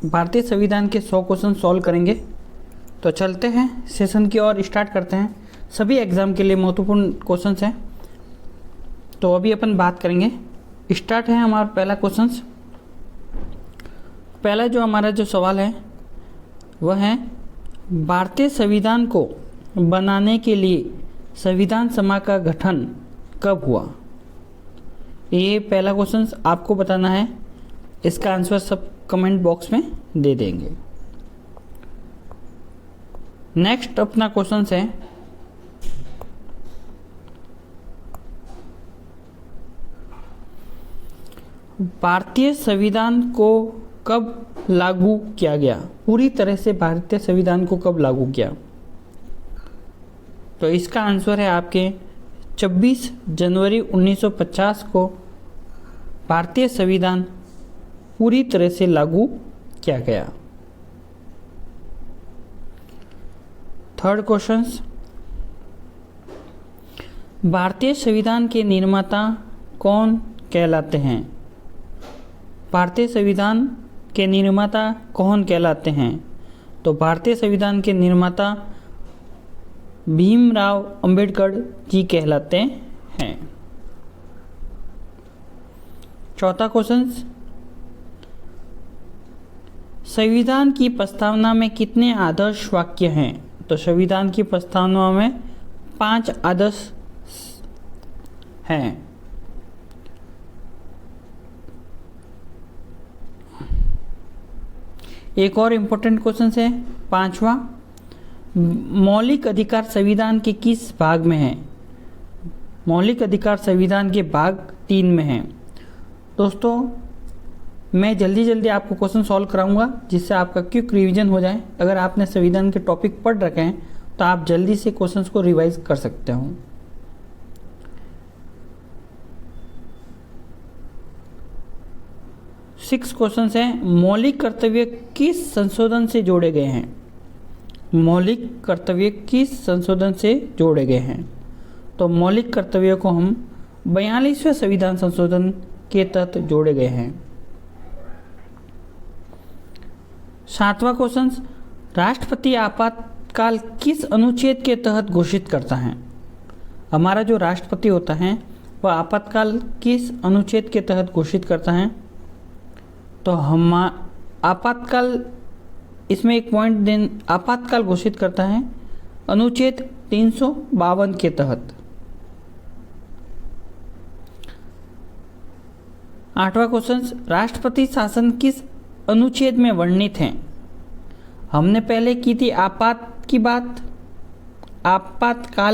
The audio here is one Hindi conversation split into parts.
भारतीय संविधान के 100 क्वेश्चन सॉल्व करेंगे। तो चलते हैं सेशन की ओर, स्टार्ट करते हैं। सभी एग्ज़ाम के लिए महत्वपूर्ण क्वेश्चंस हैं, तो अभी अपन बात करेंगे। स्टार्ट है हमारा पहला क्वेश्चन। पहला जो हमारा जो सवाल है वह है, भारतीय संविधान को बनाने के लिए संविधान सभा का गठन कब हुआ? ये पहला क्वेश्चन आपको बताना है। इसका आंसर सब कमेंट बॉक्स में दे देंगे। नेक्स्ट अपना क्वेश्चन है, भारतीय संविधान को कब लागू किया गया? पूरी तरह से भारतीय संविधान को कब लागू किया? तो इसका आंसर है आपके 26 जनवरी 1950 को भारतीय संविधान पूरी तरह से लागू किया गया। थर्ड क्वेश्चन, भारतीय संविधान के निर्माता कौन कहलाते हैं? भारतीय संविधान के निर्माता कौन कहलाते हैं? तो भारतीय संविधान के निर्माता भीमराव अंबेडकर जी कहलाते हैं। चौथा क्वेश्चन, संविधान की प्रस्तावना में कितने आदर्श वाक्य हैं? तो संविधान की प्रस्तावना में 5 आदर्श हैं। एक और इम्पोर्टेंट क्वेश्चन है, पांचवा, मौलिक अधिकार संविधान के किस भाग में है? मौलिक अधिकार संविधान के भाग 3 में है। दोस्तों, मैं जल्दी जल्दी आपको क्वेश्चन सॉल्व कराऊंगा जिससे आपका क्विक रिवीजन हो जाए। अगर आपने संविधान के टॉपिक पढ़ रखे हैं तो आप जल्दी से क्वेश्चंस को रिवाइज कर सकते हो। सिक्स क्वेश्चन है, मौलिक कर्तव्य किस संशोधन से जोड़े गए हैं? मौलिक कर्तव्य किस संशोधन से जोड़े गए हैं? तो मौलिक कर्तव्यों को हम 42वें संविधान संशोधन के तहत जोड़े गए हैं। सातवां क्वेश्चन, राष्ट्रपति आपातकाल किस अनुच्छेद के तहत घोषित करता है? हमारा जो राष्ट्रपति होता है वह आपातकाल किस अनुच्छेद के तहत घोषित करता है? तो हम आपातकाल, इसमें एक पॉइंट दें, आपातकाल घोषित करता है अनुच्छेद 352 के तहत। आठवां क्वेश्चन, राष्ट्रपति शासन किस अनुच्छेद में वर्णित है? हमने पहले की थी आपातकाल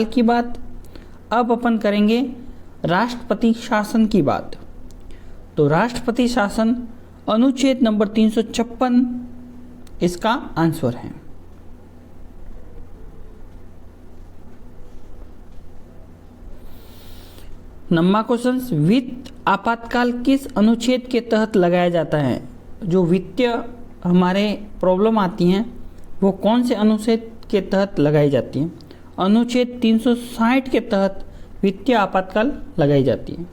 की बात, अब अपन करेंगे राष्ट्रपति शासन की बात। तो राष्ट्रपति शासन अनुच्छेद नंबर 356 इसका आंसर है। नंबर क्वेश्चन, वित्त आपातकाल किस अनुच्छेद के तहत लगाया जाता है? जो वित्तीय हमारे प्रॉब्लम आती हैं वो कौन से अनुच्छेद के तहत लगाई जाती हैं? अनुच्छेद 360 के तहत वित्तीय आपातकाल लगाई जाती है।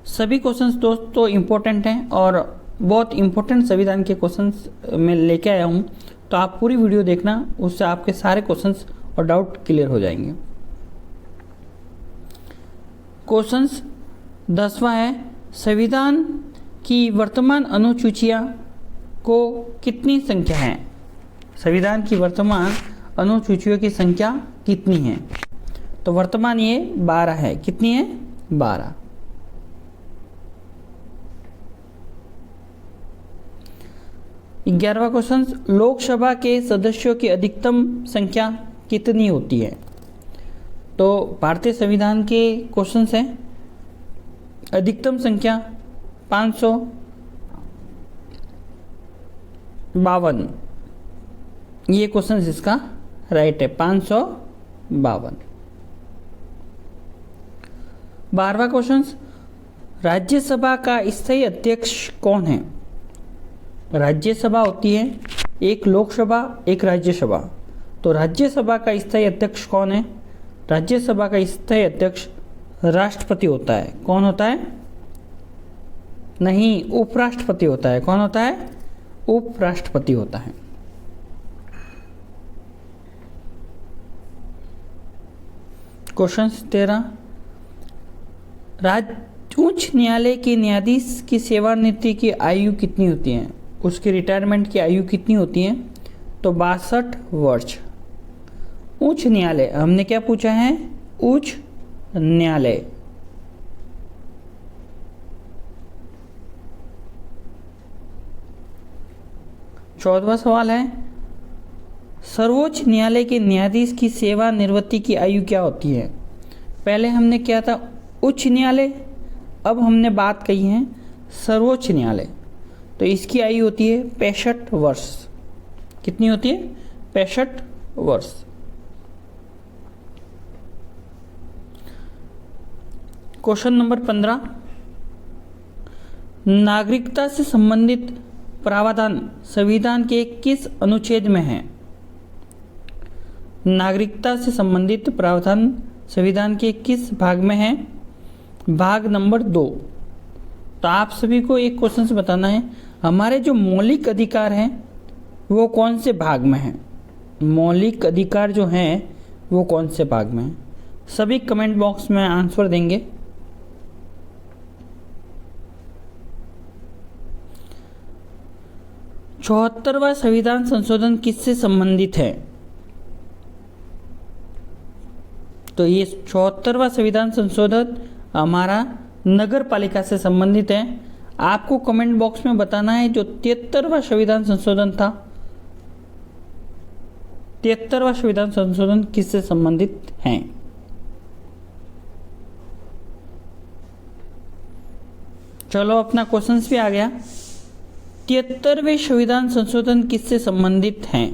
सभी क्वेश्चंस दोस्तों इम्पोर्टेंट हैं और बहुत इम्पोर्टेंट संविधान के क्वेश्चंस मैं लेके आया हूँ, तो आप पूरी वीडियो देखना, उससे आपके सारे क्वेश्चंस और डाउट क्लियर हो जाएंगे। क्वेश्चंस 10वां है, संविधान की वर्तमान अनुसूचियाँ को कितनी संख्या है? संविधान की वर्तमान अनुसूचियों की संख्या कितनी है? तो वर्तमान ये 12 है। कितनी है? 12। 11वां क्वेश्चन, लोकसभा के सदस्यों की अधिकतम संख्या कितनी होती है? तो भारतीय संविधान के क्वेश्चन हैं, अधिकतम संख्या 552। ये क्वेश्चन इसका राइट है, 552। 12वां क्वेश्चन, राज्यसभा का स्थायी अध्यक्ष कौन है? राज्यसभा होती है, एक लोकसभा एक राज्यसभा। तो राज्यसभा का स्थायी अध्यक्ष कौन है? राज्यसभा का स्थायी अध्यक्ष राष्ट्रपति होता है। कौन होता है? नहीं, उपराष्ट्रपति होता है। कौन होता है? उपराष्ट्रपति होता है। क्वेश्चन 13, उच्च न्यायालय के न्यायाधीश की सेवानिवृत्ति की आयु कितनी होती है? उसकी रिटायरमेंट की आयु कितनी होती है? तो 62 वर्ष। उच्च न्यायालय, हमने क्या पूछा है? उच्च न्यायालय। चौदहवां सवाल है, सर्वोच्च न्यायालय के न्यायाधीश की सेवानिवृत्ति की आयु क्या होती है? पहले हमने क्या था? उच्च न्यायालय। अब हमने बात कही है सर्वोच्च न्यायालय, तो इसकी आयु होती है 65 वर्ष। कितनी होती है? 65 वर्ष। क्वेश्चन नंबर 15, नागरिकता से संबंधित प्रावधान संविधान के किस अनुच्छेद में है? नागरिकता से संबंधित प्रावधान संविधान के किस भाग में है? भाग नंबर 2। तो आप सभी को एक क्वेश्चन से बताना है, हमारे जो मौलिक अधिकार हैं वो कौन से भाग में हैं? मौलिक अधिकार जो हैं वो कौन से भाग में हैं? सभी कमेंट बॉक्स में आंसर देंगे। चौहत्तरवां संविधान संशोधन किससे संबंधित है? तो ये 74वां संविधान संशोधन हमारा नगर पालिका से संबंधित है। आपको कमेंट बॉक्स में बताना है जो 73वां संविधान संशोधन था, 73वां संविधान संशोधन किससे संबंधित है? चलो, अपना क्वेश्चन भी आ गया। 73वें संविधान संशोधन किससे संबंधित हैं?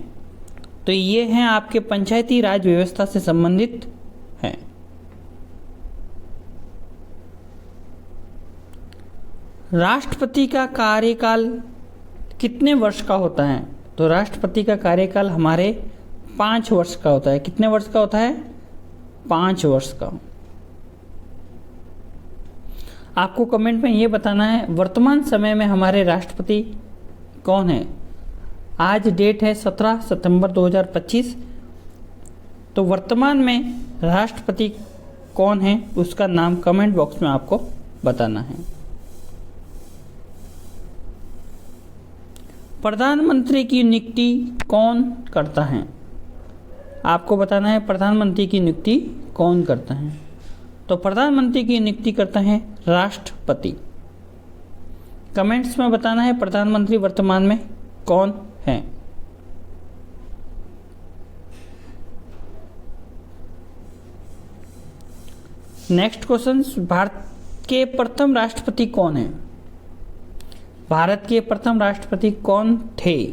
तो ये हैं आपके पंचायती राज व्यवस्था से संबंधित है। राष्ट्रपति का कार्यकाल कितने वर्ष का होता है? तो राष्ट्रपति का कार्यकाल हमारे 5 वर्ष का होता है। कितने वर्ष का होता है? 5 वर्ष का। आपको कमेंट में ये बताना है वर्तमान समय में हमारे राष्ट्रपति कौन है। आज डेट है 17 सितंबर 2025। तो वर्तमान में राष्ट्रपति कौन है उसका नाम कमेंट बॉक्स में आपको बताना है। प्रधानमंत्री की नियुक्ति कौन करता है? आपको बताना है प्रधानमंत्री की नियुक्ति कौन करता है। तो प्रधानमंत्री की नियुक्ति करता है राष्ट्रपति। कमेंट्स में बताना है प्रधानमंत्री वर्तमान में कौन है। नेक्स्ट क्वेश्चन, भारत के प्रथम राष्ट्रपति कौन है? भारत के प्रथम राष्ट्रपति कौन थे?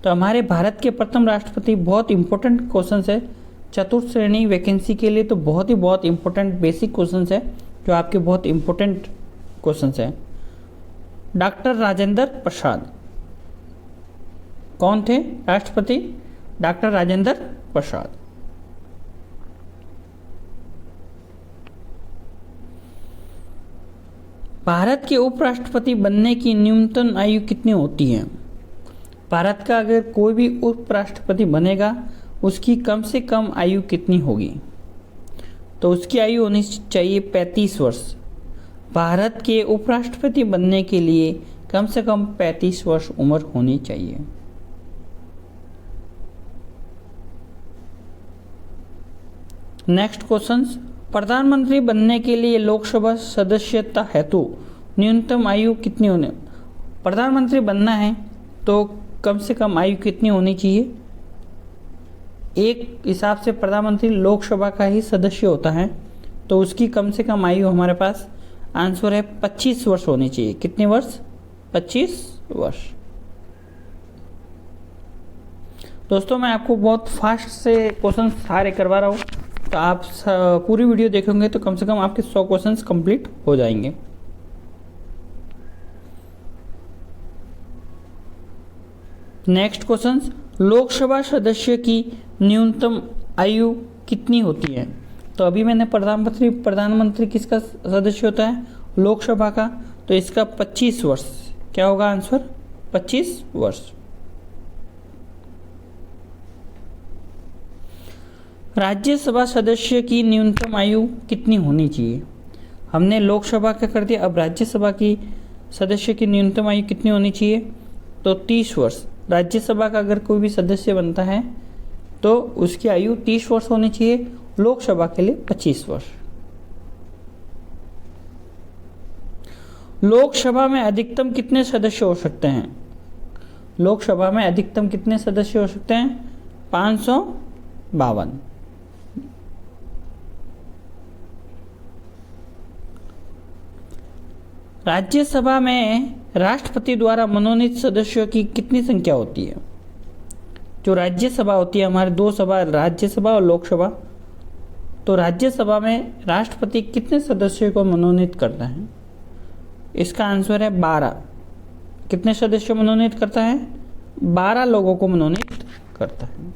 तो हमारे भारत के प्रथम राष्ट्रपति, बहुत इंपॉर्टेंट क्वेश्चन है, चतुर्थ श्रेणी वैकेंसी के लिए तो बहुत इंपॉर्टेंट बेसिक क्वेश्चन है, जो आपके बहुत इंपॉर्टेंट क्वेश्चन है। डॉक्टर राजेंद्र प्रसाद कौन थे राष्ट्रपति? डॉक्टर राजेंद्र प्रसाद। भारत के उपराष्ट्रपति बनने की न्यूनतम आयु कितनी होती है? भारत का अगर कोई भी उपराष्ट्रपति बनेगा उसकी कम से कम आयु कितनी होगी? तो उसकी आयु होनी चाहिए 35 वर्ष। भारत के उपराष्ट्रपति बनने के लिए कम से कम 35 वर्ष उम्र होनी चाहिए। नेक्स्ट क्वेश्चन, प्रधानमंत्री बनने के लिए लोकसभा सदस्यता हेतु न्यूनतम आयु कितनी होनी? प्रधानमंत्री बनना है तो कम से कम आयु कितनी होनी चाहिए? एक हिसाब से प्रधानमंत्री लोकसभा का ही सदस्य होता है, तो उसकी कम से कम आयु हमारे पास आंसर है 25 वर्ष होनी चाहिए। कितने वर्ष? 25 वर्ष। दोस्तों, मैं आपको बहुत फास्ट से क्वेश्चन सारे करवा रहा हूँ, तो आप पूरी वीडियो देखेंगे तो कम से कम आपके 100 क्वेश्चंस कंप्लीट हो जाएंगे। नेक्स्ट क्वेश्चन, लोकसभा सदस्य की न्यूनतम आयु कितनी होती है? तो अभी मैंने प्रधानमंत्री किसका सदस्य होता है? लोकसभा का। तो इसका 25 वर्ष। क्या होगा आंसर? 25 वर्ष। राज्यसभा सदस्य की न्यूनतम आयु कितनी होनी चाहिए? हमने लोकसभा का कर दिया, अब राज्यसभा की सदस्य की न्यूनतम आयु कितनी होनी चाहिए? तो 30 वर्ष। राज्यसभा का अगर कोई भी सदस्य बनता है तो उसकी आयु 30 वर्ष होनी चाहिए, लोकसभा के लिए 25 वर्ष। लोकसभा में अधिकतम कितने सदस्य हो सकते हैं? लोकसभा में अधिकतम कितने सदस्य हो सकते हैं? 552। राज्यसभा में राष्ट्रपति द्वारा मनोनीत सदस्यों की कितनी संख्या होती है? जो राज्यसभा होती है हमारे, दो सभा, राज्यसभा और लोकसभा, तो राज्यसभा में राष्ट्रपति कितने सदस्यों को मनोनीत करता है? इसका आंसर है 12। कितने सदस्य मनोनीत करता है? 12 लोगों को मनोनीत करता है।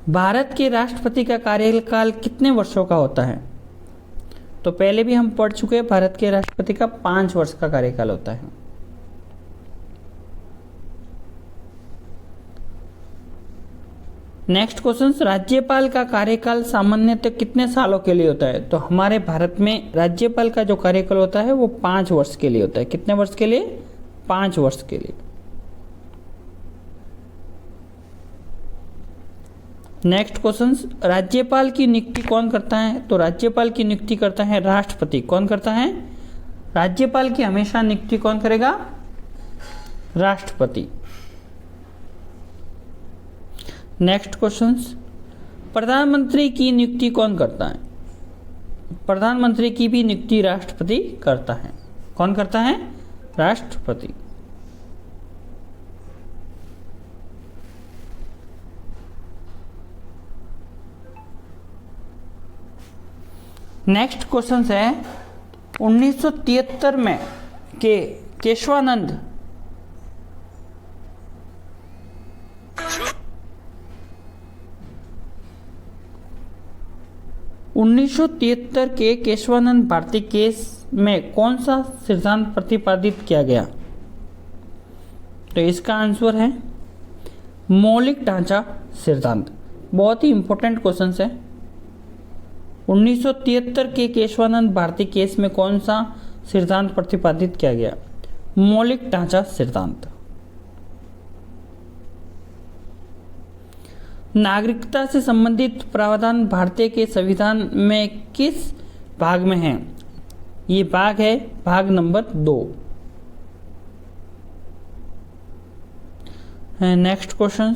भारत के राष्ट्रपति का कार्यकाल कितने वर्षों का होता है? तो पहले भी हम पढ़ चुके हैं, भारत के राष्ट्रपति का 5 वर्ष का कार्यकाल होता है। नेक्स्ट क्वेश्चन, राज्यपाल का कार्यकाल सामान्यतः कितने सालों के लिए होता है? तो हमारे भारत में राज्यपाल का जो कार्यकाल होता है वो 5 वर्ष के लिए होता है। कितने वर्ष के लिए? 5 वर्ष के लिए। नेक्स्ट क्वेश्चन, राज्यपाल की नियुक्ति कौन करता है? तो राज्यपाल की नियुक्ति करता है राष्ट्रपति। कौन करता है? राज्यपाल की हमेशा नियुक्ति कौन करेगा? राष्ट्रपति। नेक्स्ट क्वेश्चन, प्रधानमंत्री की नियुक्ति कौन करता है? प्रधानमंत्री की भी नियुक्ति राष्ट्रपति करता है। कौन करता है? राष्ट्रपति। नेक्स्ट क्वेश्चन है 1973 में केशवानंद के केशवानंद भारती केस में कौन सा सिद्धांत प्रतिपादित किया गया? तो इसका आंसर है मौलिक ढांचा सिद्धांत। बहुत ही इंपॉर्टेंट क्वेश्चन है। 1973 के केशवानंद भारती केस में कौन सा सिद्धांत प्रतिपादित किया गया? मौलिक ढांचा सिद्धांत। नागरिकता से संबंधित प्रावधान भारतीय के संविधान में किस भाग में है? ये भाग है भाग नंबर 2। नेक्स्ट क्वेश्चन,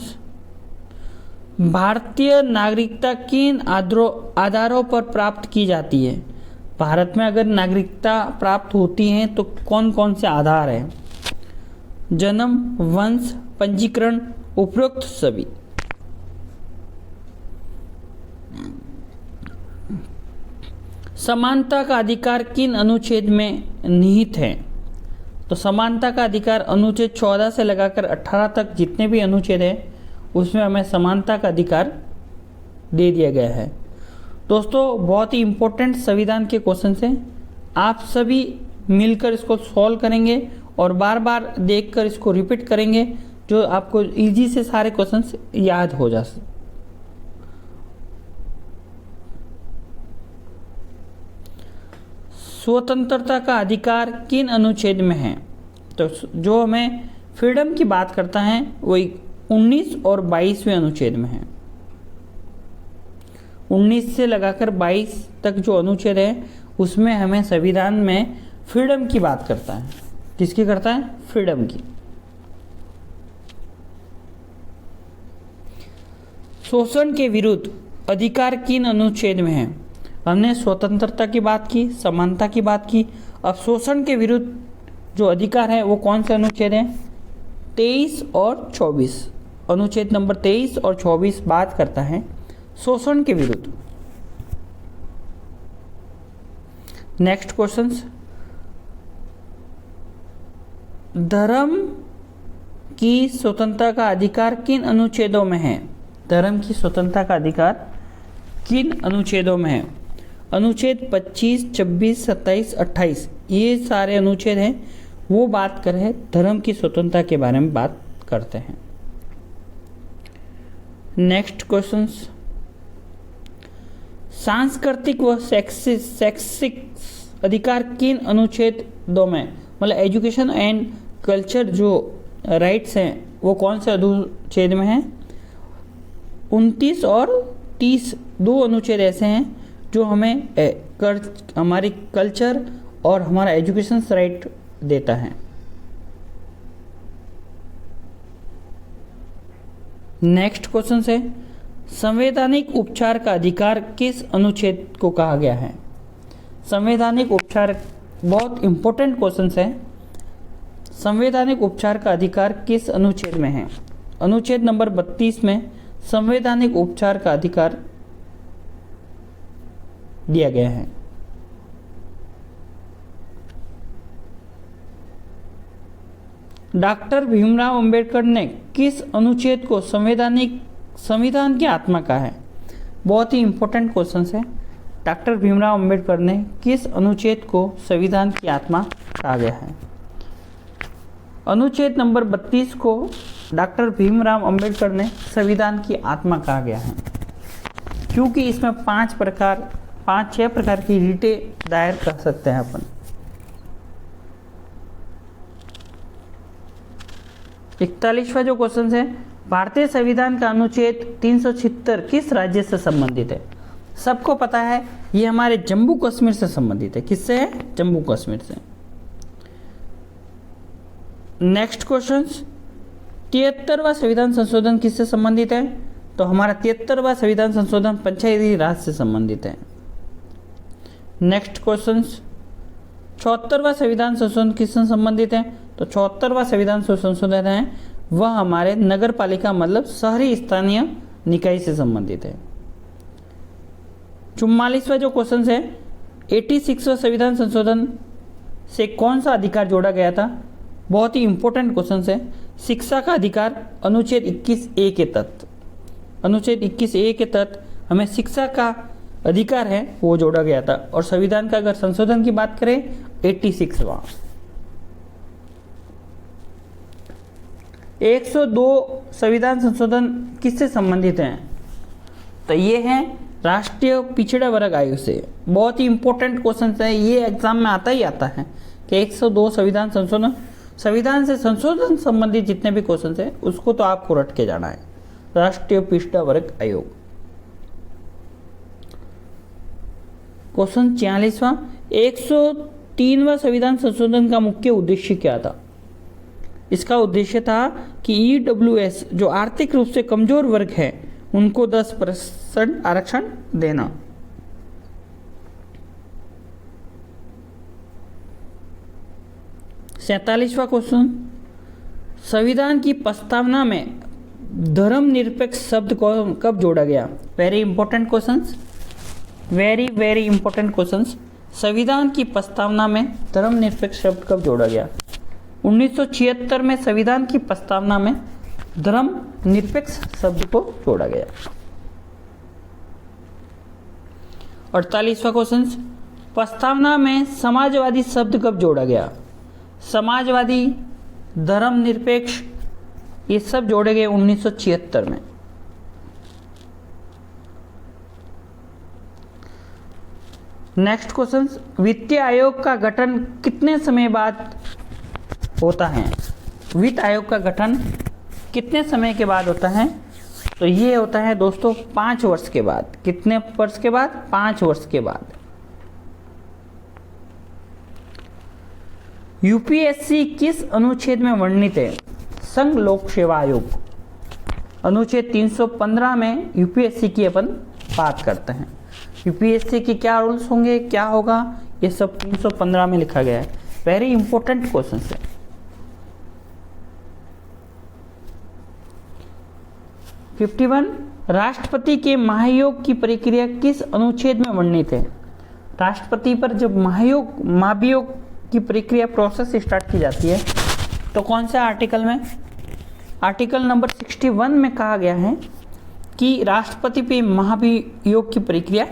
भारतीय नागरिकता किन आधारों पर प्राप्त की जाती है? भारत में अगर नागरिकता प्राप्त होती है तो कौन कौन से आधार हैं? जन्म, वंश, पंजीकरण, उपरोक्त सभी। समानता का अधिकार किन अनुच्छेद में निहित है? तो समानता का अधिकार अनुच्छेद 14 से लगाकर 18 तक जितने भी अनुच्छेद हैं उसमें हमें समानता का अधिकार दे दिया गया है। दोस्तों बहुत ही इंपॉर्टेंट संविधान के क्वेश्चन हैं। आप सभी मिलकर इसको सॉल्व करेंगे और बार बार देखकर इसको रिपीट करेंगे, जो आपको इजी से सारे क्वेश्चंस याद हो जा सके। स्वतंत्रता का अधिकार किन अनुच्छेद में है? तो जो हमें फ्रीडम की बात करता है वही 19 और 22वें अनुच्छेद में है। 19 से लगाकर 22 तक जो अनुच्छेद है उसमें हमें संविधान में फ्रीडम की बात करता है। किसकी करता है? फ्रीडम की। शोषण के विरुद्ध अधिकार किन अनुच्छेद में है? हमने स्वतंत्रता की बात की, समानता की बात की। अब शोषण के विरुद्ध जो अधिकार है वो कौन से अनुच्छेद हैं? 23 और 24। अनुच्छेद नंबर 23 और 24 बात करता है शोषण के विरुद्ध। नेक्स्ट क्वेश्चन, धर्म की स्वतंत्रता का अधिकार किन अनुच्छेदों में है? धर्म की स्वतंत्रता का अधिकार किन अनुच्छेदों में है? अनुच्छेद 25, 26, 27, 28 ये सारे अनुच्छेद हैं, वो बात कर रहे हैं धर्म की स्वतंत्रता के बारे में बात करते हैं। नेक्स्ट क्वेश्चंस, सांस्कृतिक व शैक्षिक अधिकार किन अनुच्छेद 2 में, मतलब एजुकेशन एंड कल्चर जो राइट्स हैं वो कौन से अनुच्छेद में हैं? 29 और 30 दो अनुच्छेद ऐसे हैं जो हमें हमारी कल्चर और हमारा एजुकेशन राइट देता है। नेक्स्ट क्वेश्चन है, संवैधानिक उपचार का अधिकार किस अनुच्छेद को कहा गया है? संवैधानिक उपचार बहुत इंपॉर्टेंट क्वेश्चन है। संवैधानिक उपचार का अधिकार किस अनुच्छेद में है? अनुच्छेद नंबर 32 में संवैधानिक उपचार का अधिकार दिया गया है। डॉक्टर भीमराव अंबेडकर ने किस अनुच्छेद को संविधान की आत्मा कहा है? बहुत ही इंपॉर्टेंट क्वेश्चन है। डॉक्टर भीमराव अंबेडकर ने किस अनुच्छेद को संविधान की आत्मा कहा गया है? अनुच्छेद नंबर 32 को डॉक्टर भीमराव अंबेडकर ने संविधान की आत्मा कहा गया है, क्योंकि इसमें 5-6 प्रकार की रीटें दायर कर सकते हैं अपन। 41वां जो क्वेश्चन है, भारतीय संविधान का अनुच्छेद 376 किस राज्य से संबंधित है? सबको पता है ये हमारे जम्मू कश्मीर से संबंधित है। किससे है? जम्मू कश्मीर से। नेक्स्ट क्वेश्चन, 73वां संविधान संशोधन किससे संबंधित है? तो हमारा 73वां संविधान संशोधन पंचायती राज से संबंधित है। नेक्स्ट क्वेश्चन, 74वां संविधान संशोधन किससे संबंधित है? तो 74वां संविधान संशोधन है वह हमारे नगर पालिका मतलब शहरी स्थानीय निकाय से संबंधित है। 44वां जो क्वेश्चन है, 86वां संविधान संशोधन से कौन सा अधिकार जोड़ा गया था? बहुत ही इंपॉर्टेंट क्वेश्चन है। शिक्षा का अधिकार अनुच्छेद 21A के तहत, अनुच्छेद 21A के तहत हमें शिक्षा का अधिकार है वो जोड़ा गया था। और संविधान का अगर संशोधन की बात करें 86वां। 102 संविधान संशोधन किससे संबंधित हैं? तो ये हैं राष्ट्रीय पिछड़ा वर्ग आयोग से। बहुत ही इंपॉर्टेंट क्वेश्चन है, ये एग्जाम में आता ही आता है कि 102 संविधान संशोधन, संविधान से संशोधन संबंधित जितने भी क्वेश्चन है उसको तो आपको रट के जाना है। राष्ट्रीय पिछड़ा वर्ग आयोग। क्वेश्चन 46वां, 103वां संविधान संशोधन का मुख्य उद्देश्य क्या था? इसका उद्देश्य था कि EWS जो आर्थिक रूप से कमजोर वर्ग है उनको 10% आरक्षण देना। सैंतालीसवां क्वेश्चन, संविधान की प्रस्तावना में धर्मनिरपेक्ष शब्द को कब जोड़ा गया? Very important questions, very important questions. संविधान की प्रस्तावना में धर्मनिरपेक्ष शब्द कब जोड़ा गया? 1976 में संविधान की प्रस्तावना में धर्मनिरपेक्ष शब्द को जोड़ा गया। 48वां क्वेश्चन, प्रस्तावना में समाजवादी शब्द कब जोड़ा गया? समाजवादी, धर्मनिरपेक्ष ये सब जोड़े गए 1976 में। नेक्स्ट क्वेश्चन, वित्तीय आयोग का गठन कितने समय बाद होता है? वित्त आयोग का गठन कितने समय के बाद होता है? तो ये होता है दोस्तों 5 वर्ष के बाद। कितने वर्ष के बाद? 5 वर्ष के बाद। यूपीएससी किस अनुच्छेद में वर्णित है? संघ लोक सेवा आयोग। अनुच्छेद 315 में यूपीएससी की अपन बात करते हैं। यूपीएससी के क्या रूल्स होंगे, क्या होगा, ये सब 315 में लिखा गया है। वेरी इंपॉर्टेंट क्वेश्चन है। 51, राष्ट्रपति के महाभियोग की प्रक्रिया किस अनुच्छेद में वर्णित है? राष्ट्रपति पर जब महाभियोग की प्रक्रिया प्रोसेस स्टार्ट की जाती है तो कौन से आर्टिकल में? आर्टिकल नंबर 61 में कहा गया है कि राष्ट्रपति पे महाभियोग की प्रक्रिया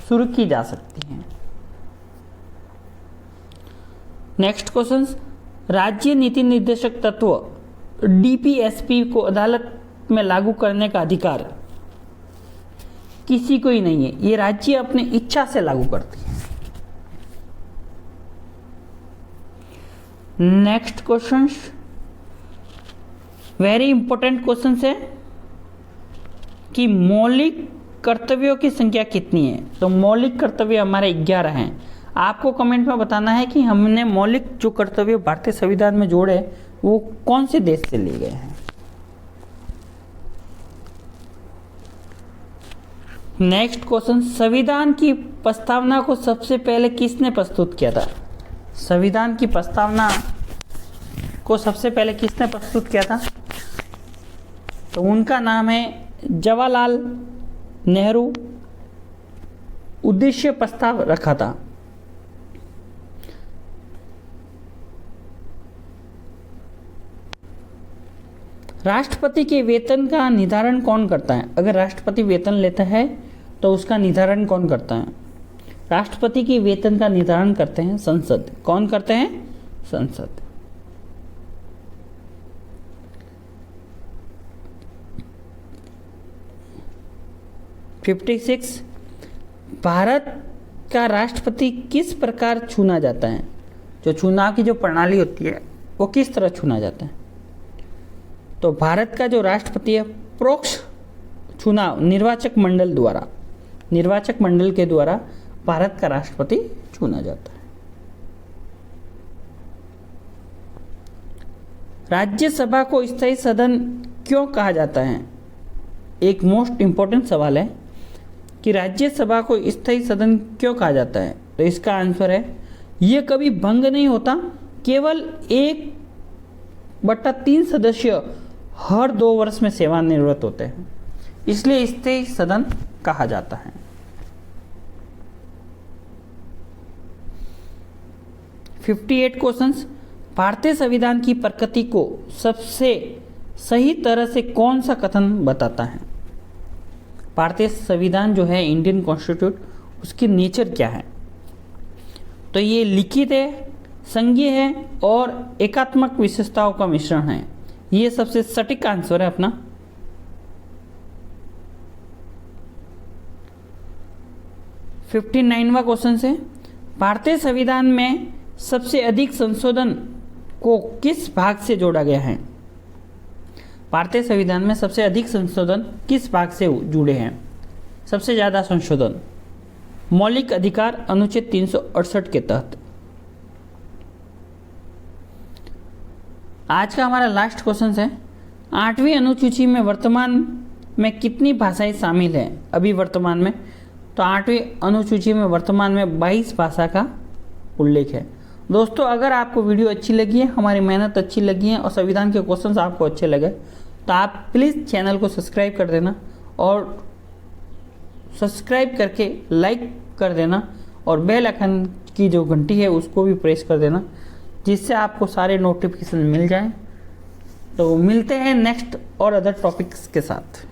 शुरू की जा सकती हैं। नेक्स्ट क्वेश्चन, राज्य नीति निर्देशक तत्व डीपीएसपी को अदालत में लागू करने का अधिकार किसी को ही नहीं है, ये राज्य अपनी इच्छा से लागू करती है। Next question very important question है कि मौलिक कर्तव्यों की संख्या कितनी है। तो मौलिक कर्तव्य हमारे 11 हैं। आपको कमेंट में बताना है कि हमने मौलिक जो कर्तव्य भारतीय संविधान में जोड़े वो कौन से देश से लिए गए हैं। नेक्स्ट क्वेश्चन, संविधान की प्रस्तावना को सबसे पहले किसने प्रस्तुत किया था। संविधान की प्रस्तावना को सबसे पहले किसने प्रस्तुत किया था, तो उनका नाम है जवाहरलाल नेहरू। उद्देश्य प्रस्ताव रखा था। राष्ट्रपति के वेतन का निर्धारण कौन करता है। अगर राष्ट्रपति वेतन लेता है तो उसका निर्धारण कौन करता है। राष्ट्रपति के वेतन का निर्धारण करते हैं संसद। कौन करते हैं, संसद। $56 भारत का राष्ट्रपति किस प्रकार चुना जाता है। जो चुनाव की जो प्रणाली होती है वो किस तरह चुना जाता है। तो भारत का जो राष्ट्रपति है प्रोक्ष चुनाव निर्वाचक मंडल द्वारा, निर्वाचक मंडल के द्वारा भारत का राष्ट्रपति चुना जाता है। राज्यसभा को स्थायी सदन क्यों कहा जाता है। एक मोस्ट इंपॉर्टेंट सवाल है कि राज्यसभा को स्थायी सदन क्यों कहा जाता है। तो इसका आंसर है यह कभी भंग नहीं होता, केवल 1/3 सदस्य हर 2 वर्ष में सेवानिवृत्त होते हैं, इसलिए स्थायी सदन कहा जाता है। क्वेश्चंस, भारतीय संविधान की प्रकृति को सबसे सही तरह से कौन सा कथन बताता है। भारतीय संविधान जो है इंडियन कॉन्स्टिट्यूट, उसकी नेचर क्या है। तो ये लिखित है, संघीय है और एकात्मक विशेषताओं का मिश्रण है। ये सबसे सटीक आंसर है अपना। क्वेश्चन है, भारतीय संविधान में सबसे अधिक संशोधन को किस भाग से जोड़ा गया है। भारतीय संविधान में सबसे अधिक संशोधन किस भाग से जुड़े हैं। सबसे ज्यादा संशोधन मौलिक अधिकार अनुच्छेद 368 के तहत। आज का हमारा लास्ट क्वेश्चन है, 8वीं अनुसूची में वर्तमान में कितनी भाषाएं शामिल हैं अभी वर्तमान में। तो 8वीं अनुसूची में वर्तमान में 22 भाषा का उल्लेख है। दोस्तों, अगर आपको वीडियो अच्छी लगी है, हमारी मेहनत अच्छी लगी है और संविधान के क्वेश्चंस आपको अच्छे लगे तो आप प्लीज़ चैनल को सब्सक्राइब कर देना और सब्सक्राइब करके लाइक कर देना और बेल आइकन की जो घंटी है उसको भी प्रेस कर देना, जिससे आपको सारे नोटिफिकेशन मिल जाएं। तो मिलते हैं नेक्स्ट और अदर टॉपिक्स के साथ।